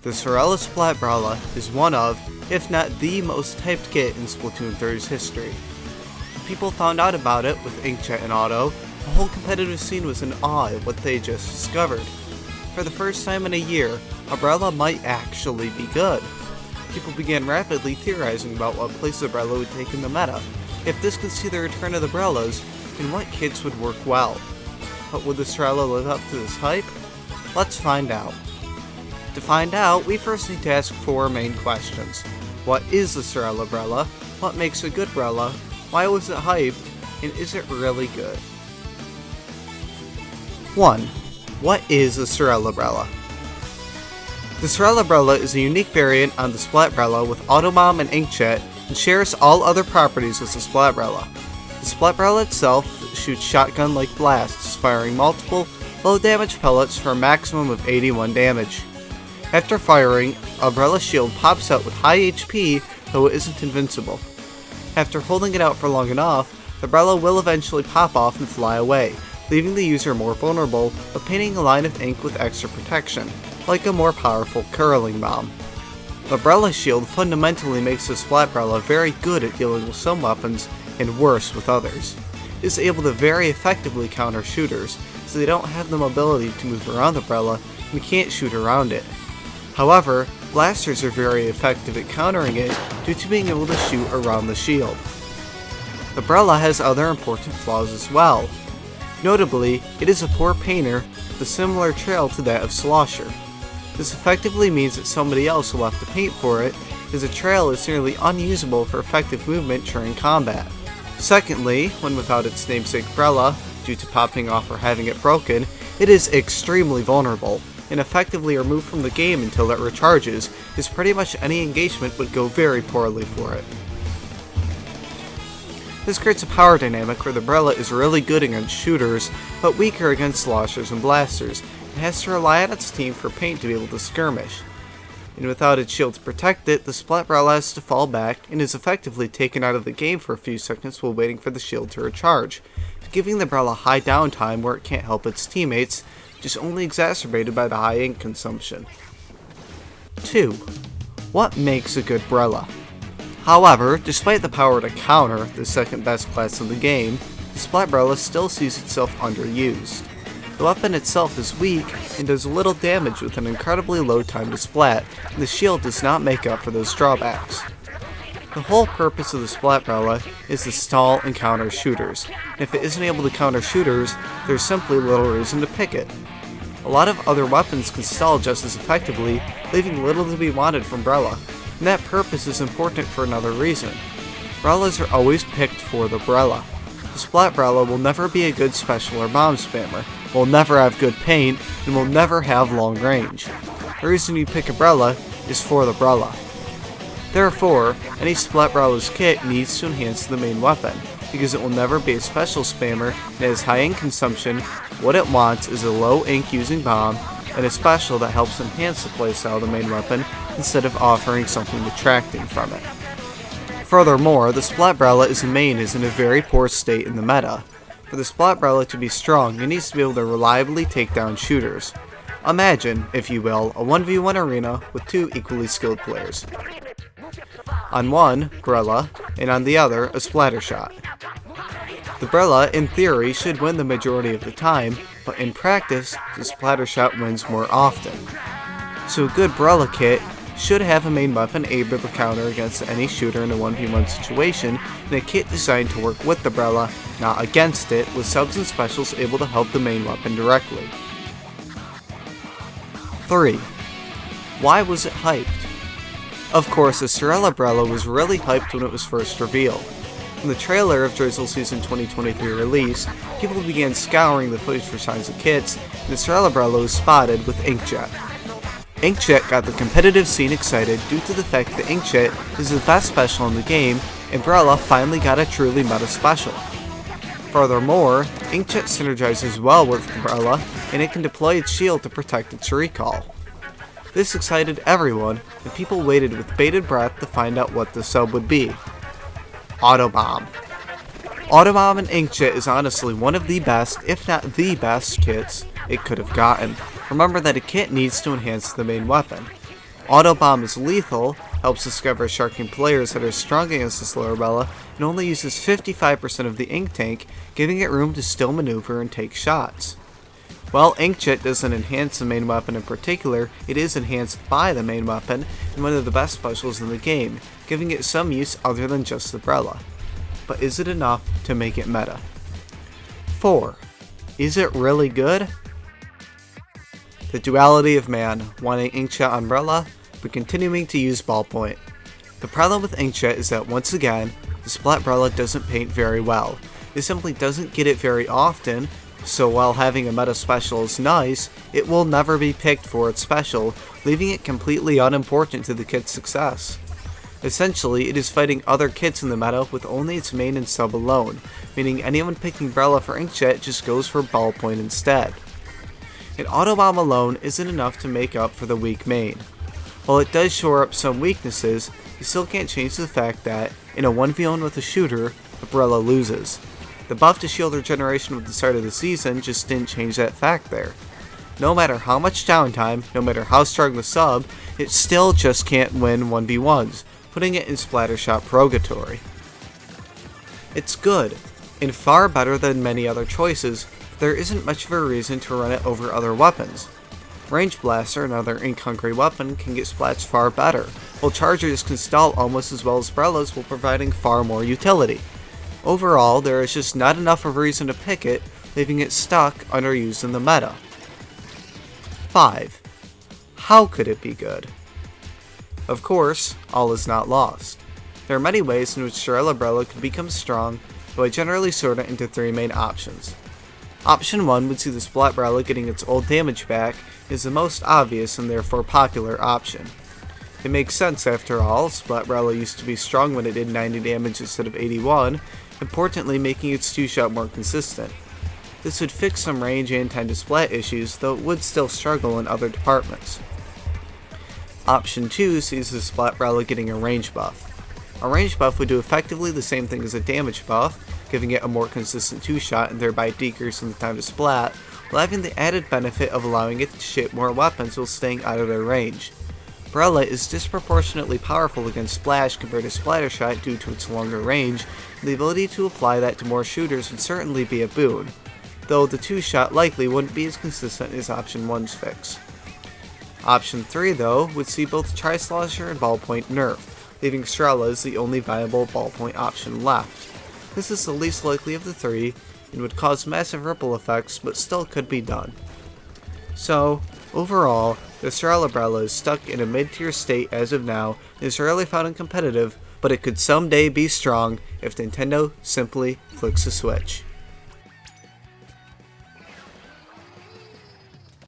The Sorella Splat Brella is one of, if not the most hyped kit in Splatoon 3's history. When people found out about it with Inkjet and Auto, the whole competitive scene was in awe at what they just discovered. For the first time in a year, a Brella might actually be good. People began rapidly theorizing about what place the Brella would take in the meta, if this could see the return of the Brellas, and what kits would work well. But would the Sorella live up to this hype? Let's find out. To find out, we first need to ask four main questions. What is the Sorella Brella? What makes a good Brella? Why was it hyped? And is it really good? 1. What is the Sorella Brella? The Sorella Brella is a unique variant on the Splat Brella with Autobomb and Inkjet and shares all other properties with the Splat Brella. The Splat Brella itself shoots shotgun-like blasts, firing multiple low-damage pellets for a maximum of 81 damage. After firing, a Brella shield pops out with high HP, though it isn't invincible. After holding it out for long enough, the Brella will eventually pop off and fly away, leaving the user more vulnerable, but painting a line of ink with extra protection, like a more powerful curling bomb. The Brella shield fundamentally makes the Splat Brella very good at dealing with some weapons and worse with others. It is able to very effectively counter shooters, so they don't have the mobility to move around the Brella and can't shoot around it. However, blasters are very effective at countering it due to being able to shoot around the shield. The Brella has other important flaws as well. Notably, it is a poor painter with a similar trail to that of Slosher. This effectively means that somebody else will have to paint for it, as the trail is nearly unusable for effective movement during combat. Secondly, when without its namesake Brella, due to popping off or having it broken, it is extremely vulnerable, and effectively removed from the game until it recharges, as pretty much any engagement would go very poorly for it. This creates a power dynamic where the Brella is really good against shooters, but weaker against sloshers and blasters, and has to rely on its team for paint to be able to skirmish. And without its shield to protect it, the Splat Brella has to fall back and is effectively taken out of the game for a few seconds while waiting for the shield to recharge, giving the Brella high downtime where it can't help its teammates, which is only exacerbated by the high ink consumption. 2. What makes a good Brella? However, despite the power to counter the second best class in the game, the Splat Brella still sees itself underused. The weapon itself is weak and does little damage with an incredibly low time to splat, and the shield does not make up for those drawbacks. The whole purpose of the Splat Brella is to stall and counter shooters, and if it isn't able to counter shooters, there's simply little reason to pick it. A lot of other weapons can stall just as effectively, leaving little to be wanted from Brella, and that purpose is important for another reason. Brellas are always picked for the Brella. The Splat Brella will never be a good special or bomb spammer, will never have good paint, and will never have long range. The reason you pick a Brella is for the Brella. Therefore, any Splat Brella's kit needs to enhance the main weapon, because it will never be a special spammer and has high ink consumption. What it wants is a low ink using bomb, and a special that helps enhance the playstyle of the main weapon instead of offering something detracting from it. Furthermore, the Splat Brella's main is in a very poor state in the meta. For the Splat Brella to be strong, it needs to be able to reliably take down shooters. Imagine, if you will, a 1v1 arena with two equally skilled players. On one, Brella, and on the other, a splatter shot. The Brella, in theory, should win the majority of the time, but in practice, the splatter shot wins more often. So a good Brella kit should have a main weapon able to counter against any shooter in a 1v1 situation, and a kit designed to work with the Brella, not against it, with subs and specials able to help the main weapon directly. 3. Why was it hyped? Of course, the Sorella Brella was really hyped when it was first revealed. When the trailer of Drizzle Season 2023 released, people began scouring the footage for signs of kits, and the Sorella Brella was spotted with Inkjet. Inkjet got the competitive scene excited due to the fact that Inkjet is the best special in the game, and Brella finally got a truly meta special. Furthermore, Inkjet synergizes well with Brella, and it can deploy its shield to protect its recall. This excited everyone, and people waited with bated breath to find out what the sub would be. Autobomb. Autobomb and Inkjet is honestly one of the best, if not the best, kits it could have gotten. Remember that a kit needs to enhance the main weapon. Auto Bomb is lethal, helps discover sharking players that are strong against the Sorella Brella, and only uses 55% of the ink tank, giving it room to still maneuver and take shots. While Inkjet doesn't enhance the main weapon in particular, it is enhanced by the main weapon and one of the best specials in the game, giving it some use other than just the Brella. But is it enough to make it meta? 4. Is it really good? The duality of man, wanting Inkjet on Brella, but continuing to use Ballpoint. The problem with Inkjet is that once again, the Splat Brella doesn't paint very well. It simply doesn't get it very often, so while having a meta special is nice, it will never be picked for its special, leaving it completely unimportant to the kit's success. Essentially, it is fighting other kits in the meta with only its main and sub alone, meaning anyone picking Brella for Inkjet just goes for Ballpoint instead. And Auto Bomb alone isn't enough to make up for the weak main. While it does shore up some weaknesses, you still can't change the fact that, in a 1v1 with a shooter, the Brella loses. The buff to shield regeneration with the start of the season just didn't change that fact there. No matter how much downtime, no matter how strong the sub, it still just can't win 1v1s, putting it in Splattershot purgatory. It's good, and far better than many other choices, but there isn't much of a reason to run it over other weapons. Range Blaster, another ink-hungry weapon, can get splats far better, while Chargers can stall almost as well as Brellas while providing far more utility. Overall, there is just not enough of a reason to pick it, leaving it stuck underused in the meta. 5. How could it be good? Of course, all is not lost. There are many ways in which Sorella Brella could become strong, though I generally sort it into 3 main options. Option 1 would see the Splat Brella getting its old damage back, is the most obvious and therefore popular option. It makes sense after all, Splat Brella used to be strong when it did 90 damage instead of 81, importantly making its 2-shot more consistent. This would fix some range and time to splat issues, though it would still struggle in other departments. Option 2 sees the Splat Brella getting a range buff. A range buff would do effectively the same thing as a damage buff, giving it a more consistent 2-shot and thereby decreasing the time to splat, while having the added benefit of allowing it to ship more weapons while staying out of their range. Brella is disproportionately powerful against Splash compared to Splattershot due to its longer range, and the ability to apply that to more shooters would certainly be a boon, though the 2-shot likely wouldn't be as consistent as Option 1's fix. Option 3 though would see both Tri-Slosher and Ballpoint nerfed, leaving Sorella as the only viable Ballpoint option left. This is the least likely of the 3, and would cause massive ripple effects, but still could be done. So, overall, the Sorella Brella is stuck in a mid-tier state as of now, and is rarely found in competitive, but it could someday be strong if Nintendo simply flicks a switch.